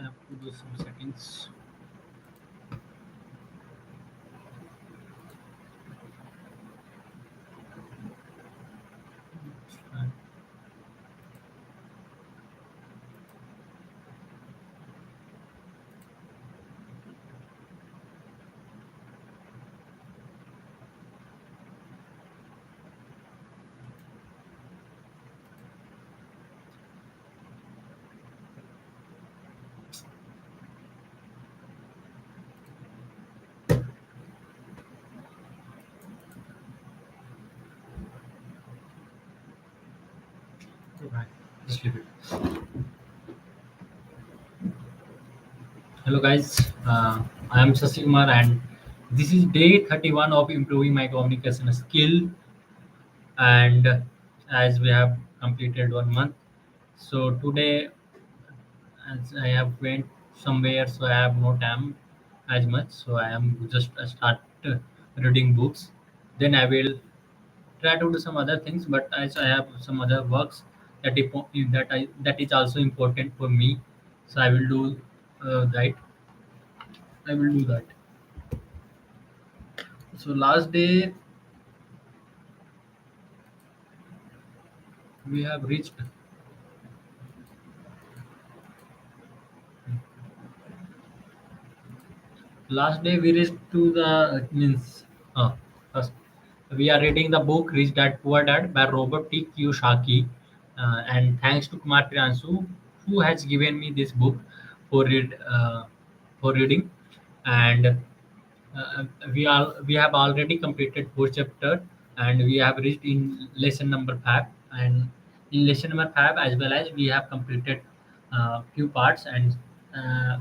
have to do some settings. Right. Just leave it. Hello guys, I am Shashi Kumar and this is day 31 of improving my communication skill, and as we have completed 1 month, so today as I have went somewhere, so I have no time as much, so I am just start reading books. Then I will try to do some other things, but as I have some other works that is also important for me, so I will do that. I will do that. So we have reached last day we reached to the means first we are reading the book Rich Dad Poor Dad by Robert T. Kiyosaki, and thanks to Kumar Priyanshu who has given me this book for reading, and we have already completed 4 chapter, and we have reached in lesson number 5, and in lesson number 5 as well as we have completed few parts, and uh,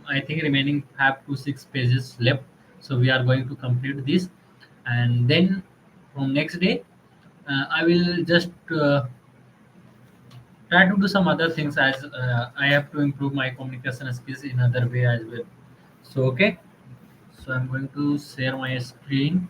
I think remaining 5 to 6 pages left, so we are going to complete this, and then from next day I will just try to do some other things as I have to improve my communication skills in other way as well. So okay, so I'm going to share my screen.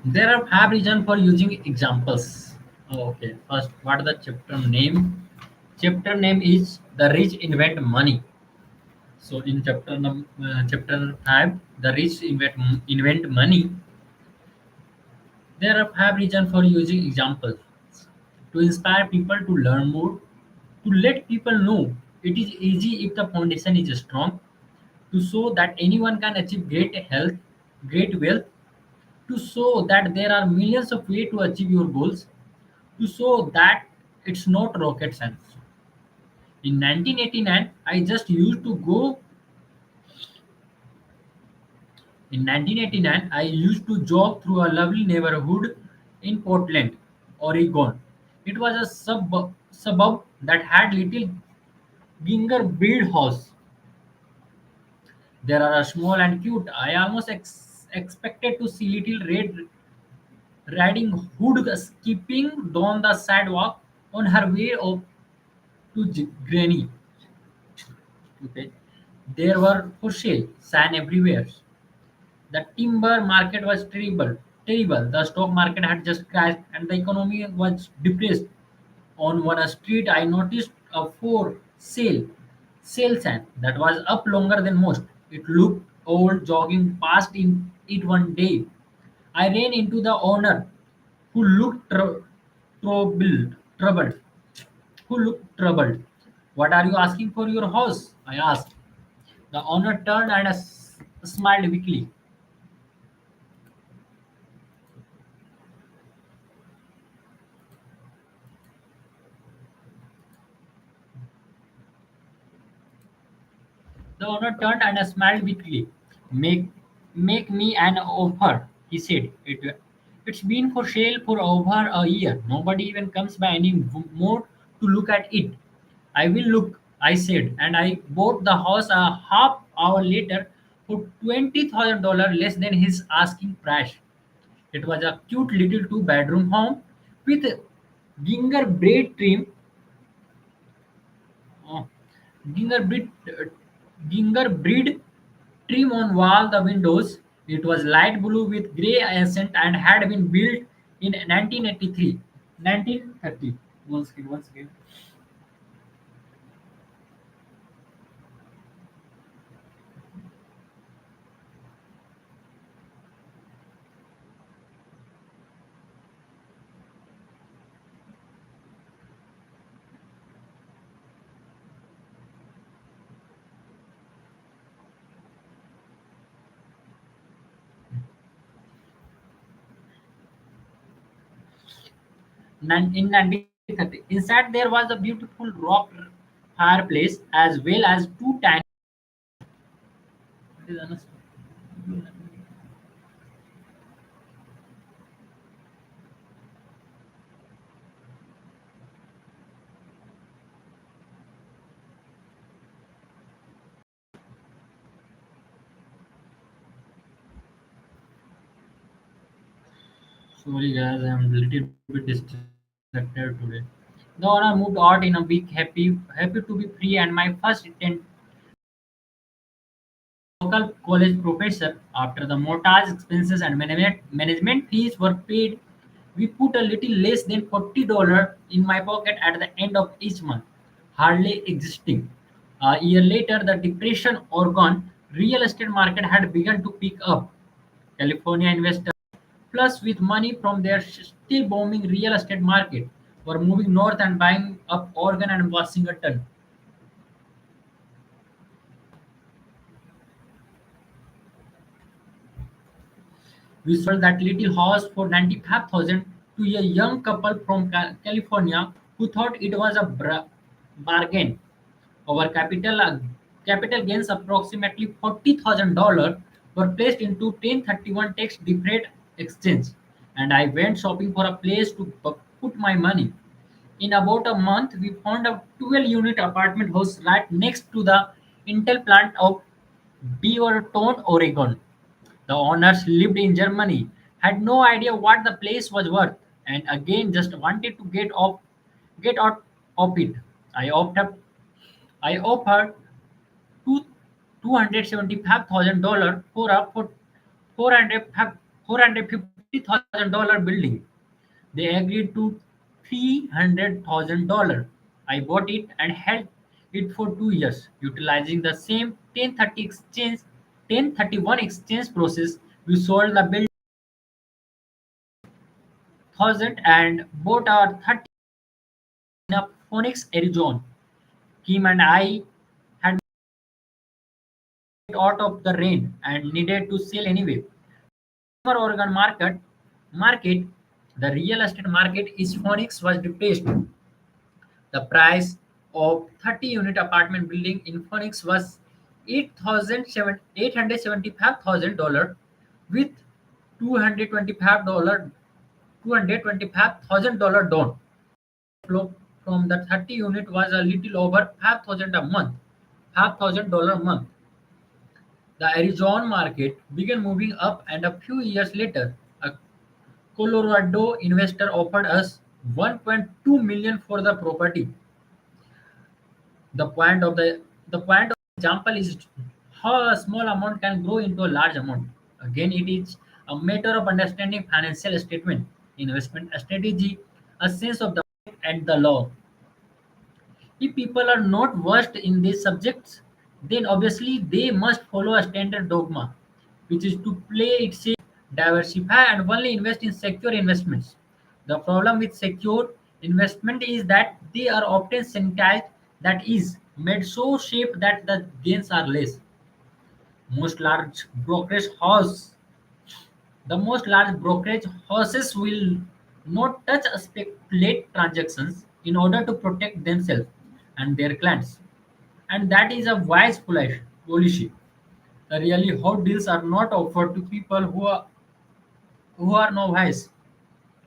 There are 5 reasons for using examples. Oh, okay. First, what is the chapter name? Chapter name is "The Rich Invent Money." So, in chapter 5, "The Rich Invent Money," there are 5 reasons for using examples to inspire people to learn more, to let people know it is easy if the foundation is strong, to show that anyone can achieve great health, great wealth, to show that there are millions of ways to achieve your goals, to show that it's not rocket science. In 1989, I just used to go. In 1989, I used to jog through a lovely neighborhood in Portland, Oregon. It was a suburb that had little gingerbread house. There are small and cute. I almost expected to see little red riding hood skipping down the sidewalk on her way up to Granny. Okay. There were for sale sign everywhere. The timber market was terrible. The stock market had just crashed and the economy was depressed. On one street, I noticed a for sale sign that was up longer than most. It looked old. Jogging past in it one day, I ran into the owner, who looked troubled. Who looked troubled. "What are you asking for your house?" I asked. The owner turned and smiled weakly. The owner turned and smiled weakly. Make, make me an offer, he said. It's been for sale for over a year. Nobody even comes by anymore to look at it. I will look, I said, and I bought the house a half hour later for $20,000 less than his asking price. It was a cute little two-bedroom home with gingerbread trim, uh, gingerbread, gingerbread trim on wall the windows. It was light blue with grey accent and had been built in 1983. 1930. Once again, once again. In 1930. Inside there was a beautiful rock fireplace as well as two tiny. Sorry guys, I'm a little bit distracted today. The owner moved out in a week, happy to be free, and my first intent local college professor. After the mortgage expenses and management fees were paid, we put a little less than $40 in my pocket at the end of each month, hardly existing. A year later, the depression Oregon real estate market had begun to pick up. California investors, plus with money from their still booming real estate market, were moving north and buying up Oregon and Washington. We sold that little house for 95,000 to a young couple from California who thought it was a bargain. Our capital gains approximately $40,000 were placed into 1031 tax deferred exchange, and I went shopping for a place to put my money. In about a month, we found a 12-unit apartment house right next to the Intel plant of Beaverton, Oregon. The owners lived in Germany, had no idea what the place was worth, and again just wanted to get out of it. I opted I offered two $275,000 for a 450,000 building. They agreed to $300,000. I bought it and held it for 2 years, utilizing the same 1031 exchange process. We sold the building thousand and bought our 30 in a Phoenix, Arizona. Kim and I had out of the rain and needed to sell anyway. Summer Oregon market, the real estate market is Phoenix was depressed. The price of 30-unit apartment building in Phoenix was $875,000 with $225 $225,000 down. Flow from the 30 unit was a little over 5,000 a month, $5,000 a month. The Arizona market began moving up, and a few years later, a Colorado investor offered us 1.2 million for the property. The point of the example is how a small amount can grow into a large amount. Again, it is a matter of understanding financial statement, investment strategy, a sense of the market and the law. If people are not versed in these subjects, then obviously they must follow a standard dogma, which is to play it safe, diversify, and only invest in secure investments. The problem with secure investment is that they are often sanitized, that is, made so safe that the gains are less. Most large brokerage house the most large brokerage houses will not touch a speculate transactions in order to protect themselves and their clients. And that is a wise policy. The really hot deals are not offered to people who are novice.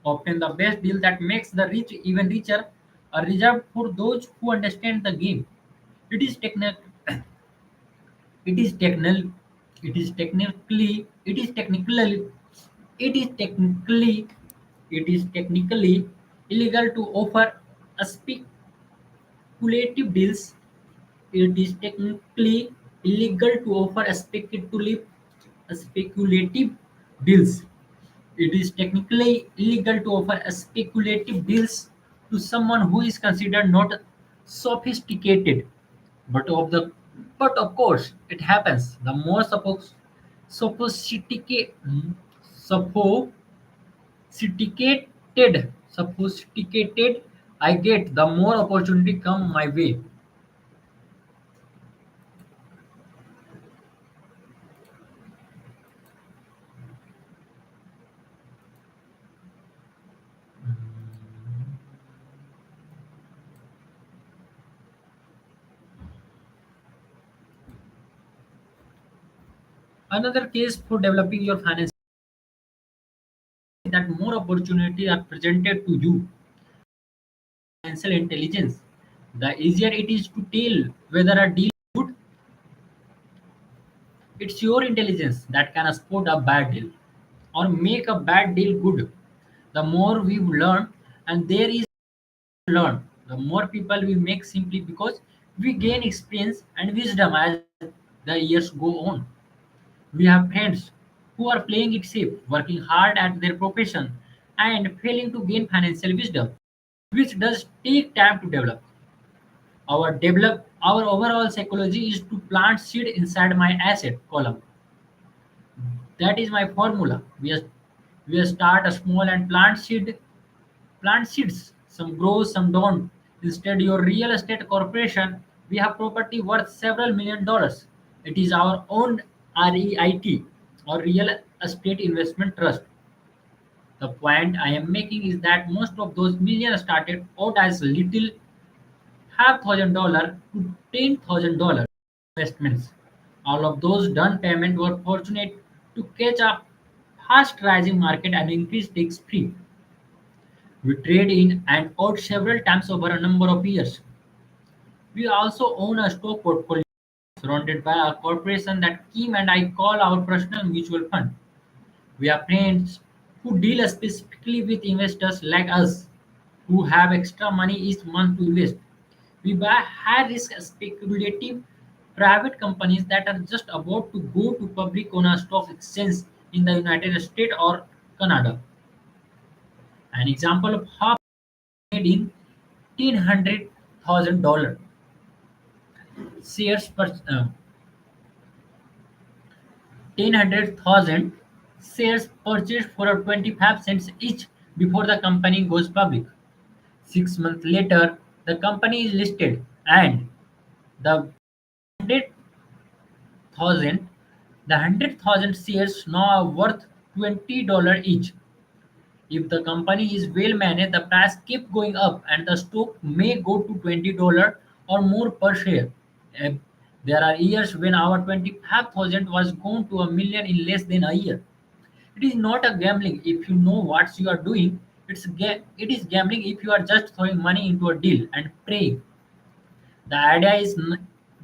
Often the best deal that makes the rich even richer are reserved for those who understand the game. It is technical. It is technical. It is technically. It is technically. It is technically. It is technically illegal to offer a speculative deals. It is technically illegal to offer speculative deals. It is technically illegal to offer speculative deals to someone who is considered not sophisticated. But of the but of course it happens. The more sophisticated sophisticated I get, the more opportunity come my way. Another case for developing your finance is that more opportunities are presented to you. Financial intelligence. The easier it is to tell whether a deal is good, it's your intelligence that can spot a bad deal or make a bad deal good. The more we learn, and there is learn, the more people we make simply because we gain experience and wisdom as the years go on. We have friends who are playing it safe, working hard at their profession, and failing to gain financial wisdom, which does take time to develop. Our overall psychology is to plant seed inside my asset column. That is my formula. We start a small and plant seeds. Some grow, some don't. Instead, your real estate corporation, we have property worth several $1 million. It is our own REIT or real estate investment trust. The point I am making is that most of those millions started out as little half $1,000 to $10,000 investments. All of those down payment were fortunate to catch a fast rising market and increase tax free. We trade in and out several times over a number of years. We also own a stock portfolio surrounded by a corporation that Kim and I call our personal mutual fund. We are friends who deal specifically with investors like us who have extra money each month to invest. We buy high risk speculative private companies that are just about to go to public on a stock exchange in the United States or Canada. An example of how made in $1,000 shares per 1,000 shares purchased for 25 cents each before the company goes public. 6 months later, the company is listed and the 100,000 the 100,000 shares now are worth $20 each. If the company is well managed, the price keep going up and the stock may go to $20 or more per share. Eh, There are years when our 25,000 was gone to a million in less than a year. It is not a gambling if you know what you are doing. It is gambling if you are just throwing money into a deal and praying. The idea is the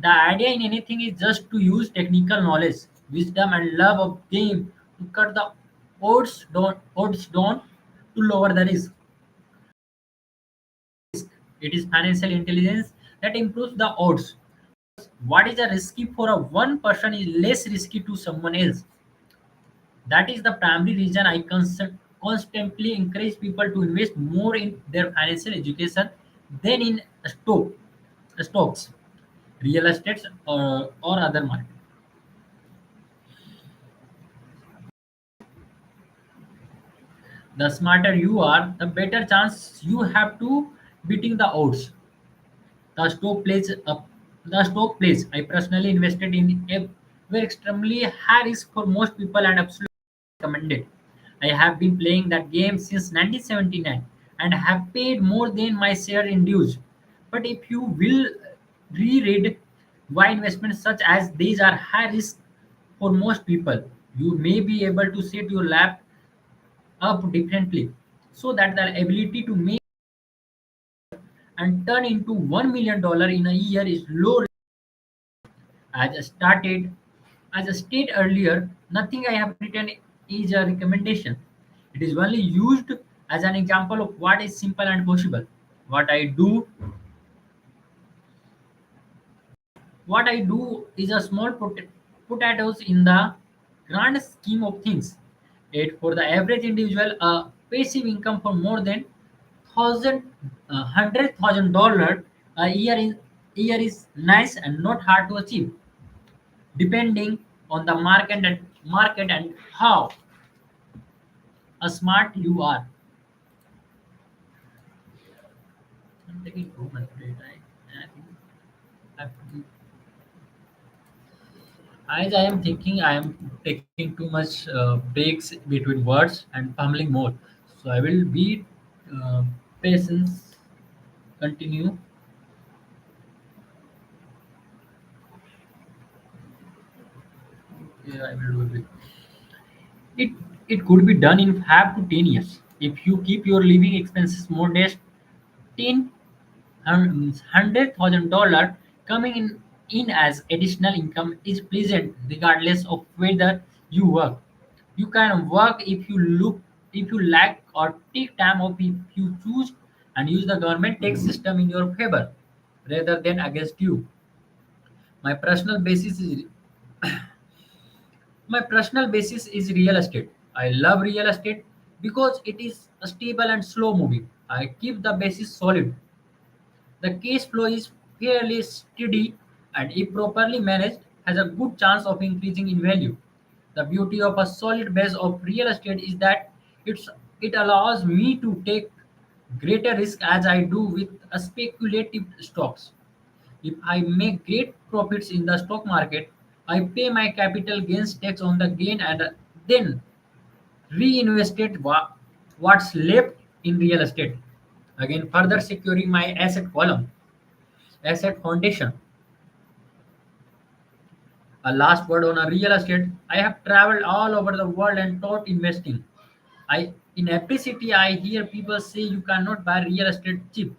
idea in anything is just to use technical knowledge, wisdom, and love of game to cut the odds down to lower the risk. It is financial intelligence that improves the odds. What is a risky for a one person is less risky to someone else. That is the primary reason I constantly encourage people to invest more in their financial education than in stocks, real estate, or other market. The smarter you are, the better chance you have to beating the odds. The stock plays up. The stock plays. I personally invested in a very extremely high risk for most people and absolutely recommended. I have been playing that game since 1979 and have paid more than my share in dues. But if you will reread why investments such as these are high risk for most people, you may be able to set your lap up differently so that the ability to make and turn into $1 million in a year is low. As I started, as I stated earlier, nothing I have written is a recommendation. It is only used as an example of what is simple and possible. What I do What I do is a small potatoes in the grand scheme of things. Yet for the average individual, a passive income for more than thousand $100,000 a year is nice and not hard to achieve, depending on the market and how smart you are. I'm taking too much break. I think I have to as I am thinking, I am taking too much breaks between words and fumbling more. So I will be uh, patience. Continue. Yeah, I will do it. It it could be done in 5 to 10 years if you keep your living expenses modest. 10 $100,000 coming in as additional income is pleasant regardless of whether you work. You can work if you lack or take time off if you choose and use the government tax system in your favor rather than against you. My personal basis is my personal basis is real estate. I love real estate because it is stable and slow moving. I keep the basis solid. The cash flow is fairly steady and if properly managed has a good chance of increasing in value. The beauty of a solid base of real estate is that it allows me to take greater risk as I do with a speculative stocks. If I make great profits in the stock market, I pay my capital gains tax on the gain and then reinvested what's left in real estate. Again, further securing my asset foundation. A last word on a real estate. I have traveled all over the world and taught investing. I in every city I hear people say you cannot buy real estate cheap.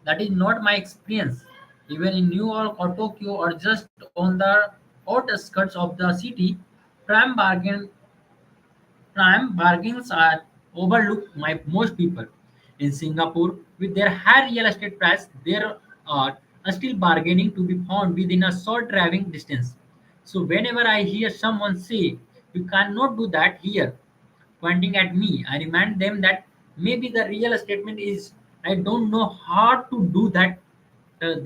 That is not my experience. Even in New York or Tokyo or just on the outskirts of the city, prime bargain prime bargains are overlooked by most people. In Singapore, with their high real estate price, there are still bargaining to be found within a short driving distance. So whenever I hear someone say, "You cannot do that here," pointing at me, I remind them that maybe the real statement is, "I don't know how to do that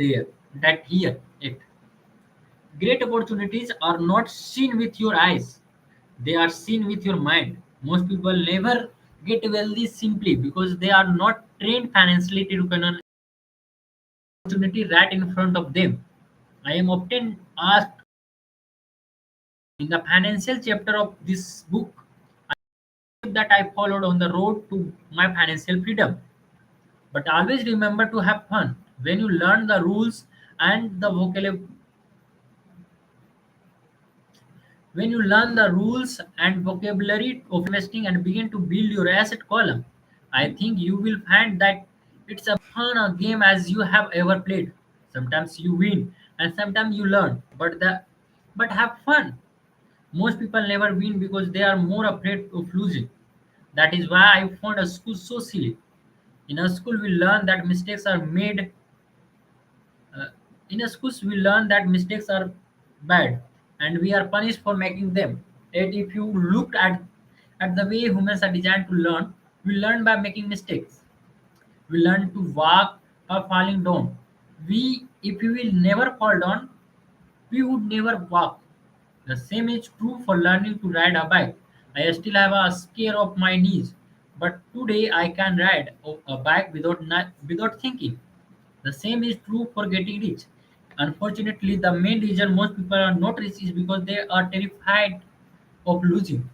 there, that here." It. Great opportunities are not seen with your eyes, they are seen with your mind. Most people never get wealthy simply because they are not trained financially to recognize opportunity right in front of them. I am often asked in the financial chapter of this book that I followed on the road to my financial freedom. But always remember to have fun. When you learn the rules and the vocabulary When you learn the rules and vocabulary of investing and begin to build your asset column, I think you will find that it's a fun a game as you have ever played. Sometimes you win and sometimes you learn, but have fun. Most people never win because they are more afraid of losing. That is why I found a school so silly. In a school, we learn that mistakes are made uh, in a schools, we learn that mistakes are bad and we are punished for making them. Yet, if you looked at the way humans are designed to learn, we learn by making mistakes. We learn to walk by falling down. If we will never fall down, we would never walk. The same is true for learning to ride a bike. I still have a scare of my knees, but today I can ride a bike without thinking. The same is true for getting rich. Unfortunately, the main reason most people are not rich is because they are terrified of losing.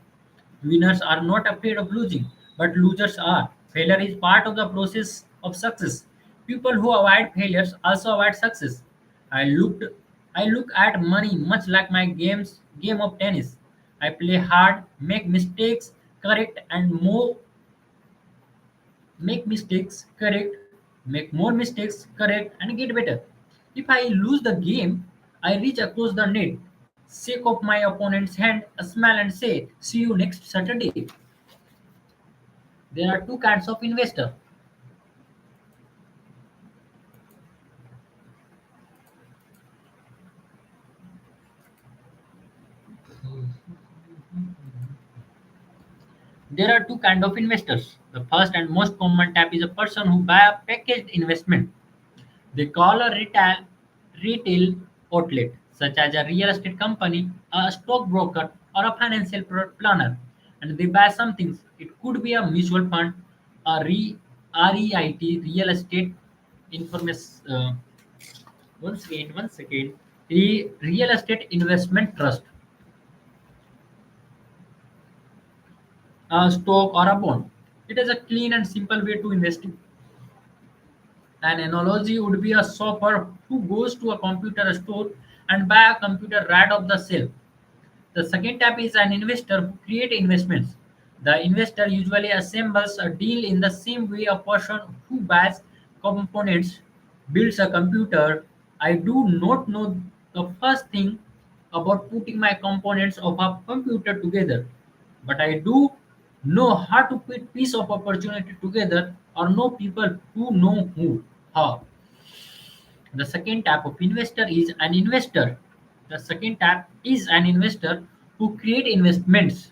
Winners are not afraid of losing, but losers are. Failure is part of the process of success. People who avoid failures also avoid success. I looked I look at money much like my game of tennis. I play hard, make mistakes, correct and more make mistakes, correct, make more mistakes, correct, and get better. If I lose the game, I reach across the net, shake off my opponent's hand, smile, and say, "See you next Saturday." There are two kinds of investor. There are two kind of investors. The first and most common type is a person who buy a packaged investment. They call a retail outlet, such as a real estate company, a stockbroker, or a financial planner, and they buy something. It could be a mutual fund, a REIT, real estate information. One second. Real estate investment trust, a stock, or a bond. It is a clean and simple way to invest. An analogy would be a shopper who goes to a computer store and buy a computer right off the shelf. The second type is an investor who create investments. The investor usually assembles a deal in the same way a person who buys components builds a computer. I do not know the first thing about putting my components of a computer together, but I do know how to put piece of opportunity together or know people who know who how. The second type of investor is an investor. The second type is an investor who create investments.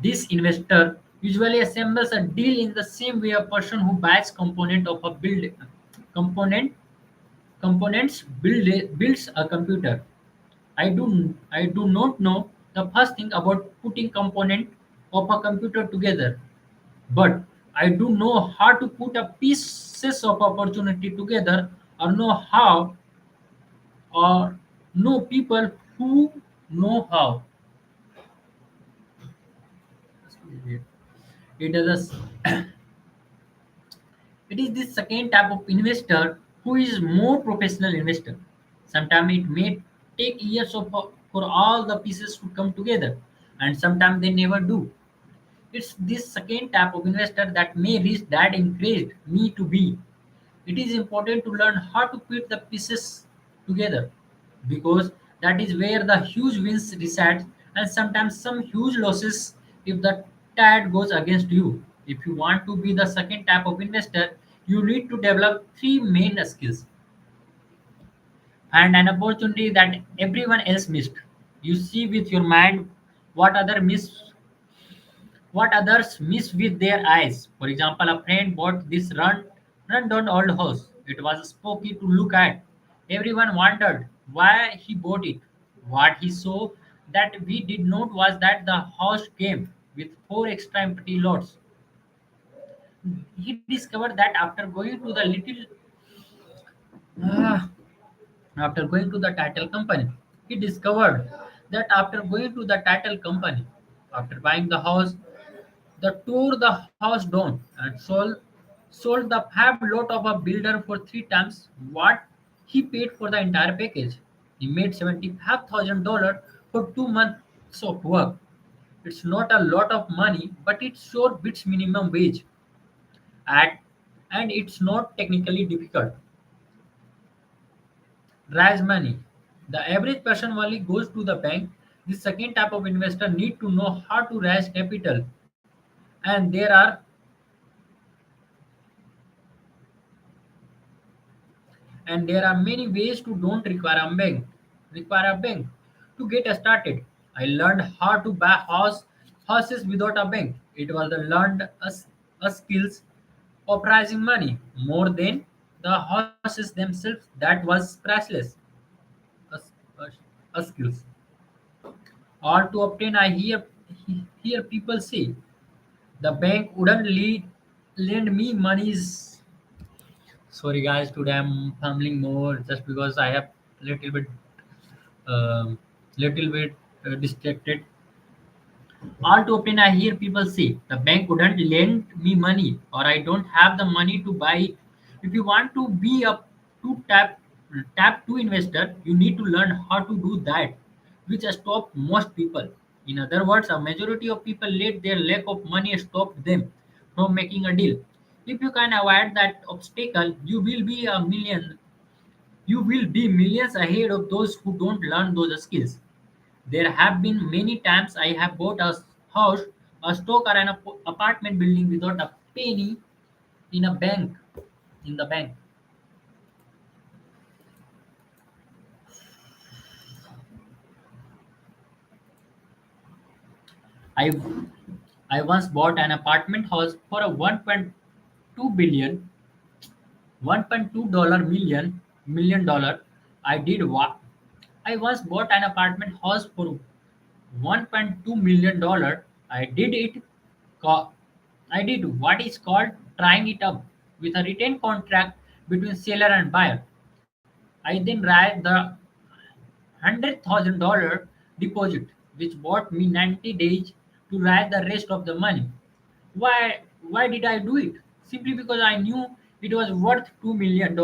This investor usually assembles a deal in the same way a person who buys component components builds a computer. I do not know the first thing about putting component of a computer together, but I do know how to put a pieces of opportunity together or know how or know people who know how. It is it is the second type of investor who is more professional investor. Sometimes it may take years for all the pieces to come together, and sometimes they never do. It's this second type of investor that may reach that encouraged me to be. It is important to learn how to put the pieces together because that is where the huge wins reside and sometimes some huge losses if the tide goes against you. If you want to be the second type of investor, you need to develop three main skills and an opportunity that everyone else missed. You see with your mind what others miss with their eyes. For example, a friend bought this run-down old house. It was spooky to look at. Everyone wondered why he bought it. What he saw that we did not was that the house came with four extra empty lots. He discovered that ah, after going to the title company, he discovered that after going to the title company, after buying the house, the tore the house down and sold the fab lot of a builder for three times what he paid for the entire package. He made $75,000 for 2 months of work. It's not a lot of money, but it sure beats minimum wage. At and it's not technically difficult. Raise money. The average person only goes to the bank. The second type of investor need to know how to raise capital, and there are many ways to don't require a bank to get started. I learned how to buy horses without a bank. It was the learned a skills of raising money more than the horses themselves. That was priceless. A, a, a skills or to obtain. I hear people say the bank wouldn't lend me monies. Sorry guys, today I'm fumbling more just because I have little bit um little bit distracted. All too often I hear people say the bank wouldn't lend me money or I don't have the money to buy it. If you want to be a to tap to investor, you need to learn how to do that, which stop most people. In other words, a majority of people let their lack of money stop them from making a deal. If you can avoid that obstacle, you will be millions ahead of those who don't learn those skills. There have been many times I have bought a house, a stock, or an apartment building without a penny in a bank. In the bank, I I once bought an apartment house for a 1.2 dollar million dollar. I did what? I once bought an apartment house for 1.2 million dollar. I did it. co- I did what is called trying it up with a written contract between seller and buyer. I then raised the $100,000 deposit, which bought me 90 days to raise the rest of the money. Why did I do it? Simply because I knew it was worth $2 million.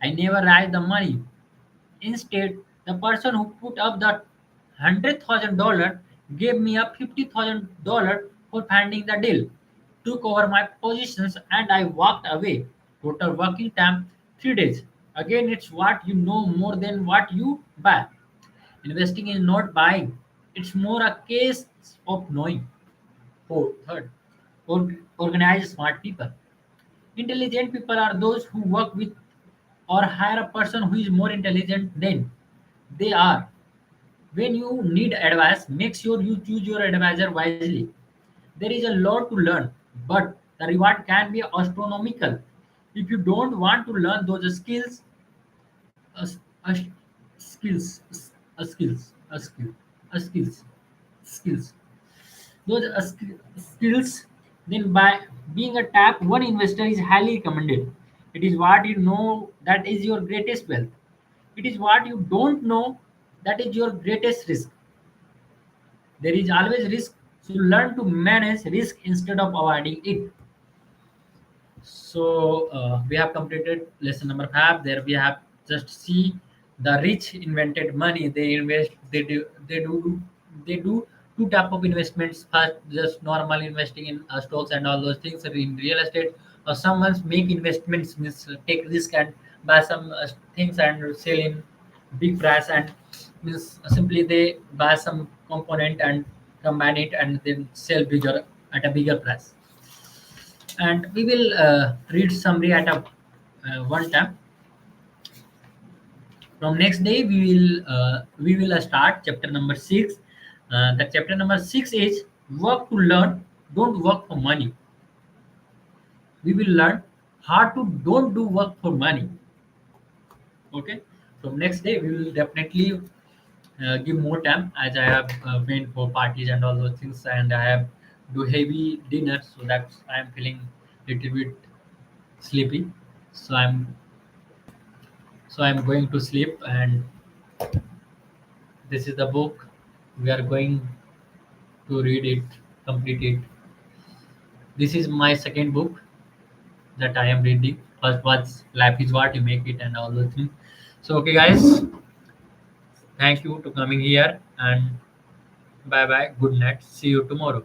I never raised the money. Instead, the person who put up the $100,000 gave me a $50,000 for funding the deal, took over my positions, and I walked away. Total working time 3 days. Again, it's what you know more than what you buy. Investing is not buying, it's more a case of knowing. Fourth, third, organize smart people. Intelligent people are those who work with or hire a person who is more intelligent than they are. When you need advice, make sure you choose your advisor wisely. There is a lot to learn, but the reward can be astronomical. If you don't want to learn those skills, a, s- a s- skills, a skills, a skill, a skills, skills. Those skills, then by being a tap one investor is highly recommended. It is what you know that is your greatest wealth. It is what you don't know that is your greatest risk. There is always risk, so learn to manage risk instead of avoiding it. So we have completed lesson number 5. There we have just see the rich invented money. They invest. They do two type of investments. First, just normal investing in stocks and all those things. In real estate, or someone's make investments means take risk and buy some things and sell in big price, and means simply they buy some component and combine it and then sell bigger at a bigger price. And we will read summary at a one time. From next day we will start chapter number 6. The chapter number 6 is work to learn, don't work for money. We will learn how to don't do work for money. Okay. From next day we will definitely give more time, as I have went for parties and all those things, and I have do heavy dinner, so that's I am feeling little bit sleepy. So I'm going to sleep, and this is the book. We are going to read it, complete it. This is my second book that I am reading. First was Life is What You Make It and all those things. So okay guys, thank you to coming here, and bye bye. Good night. See you tomorrow.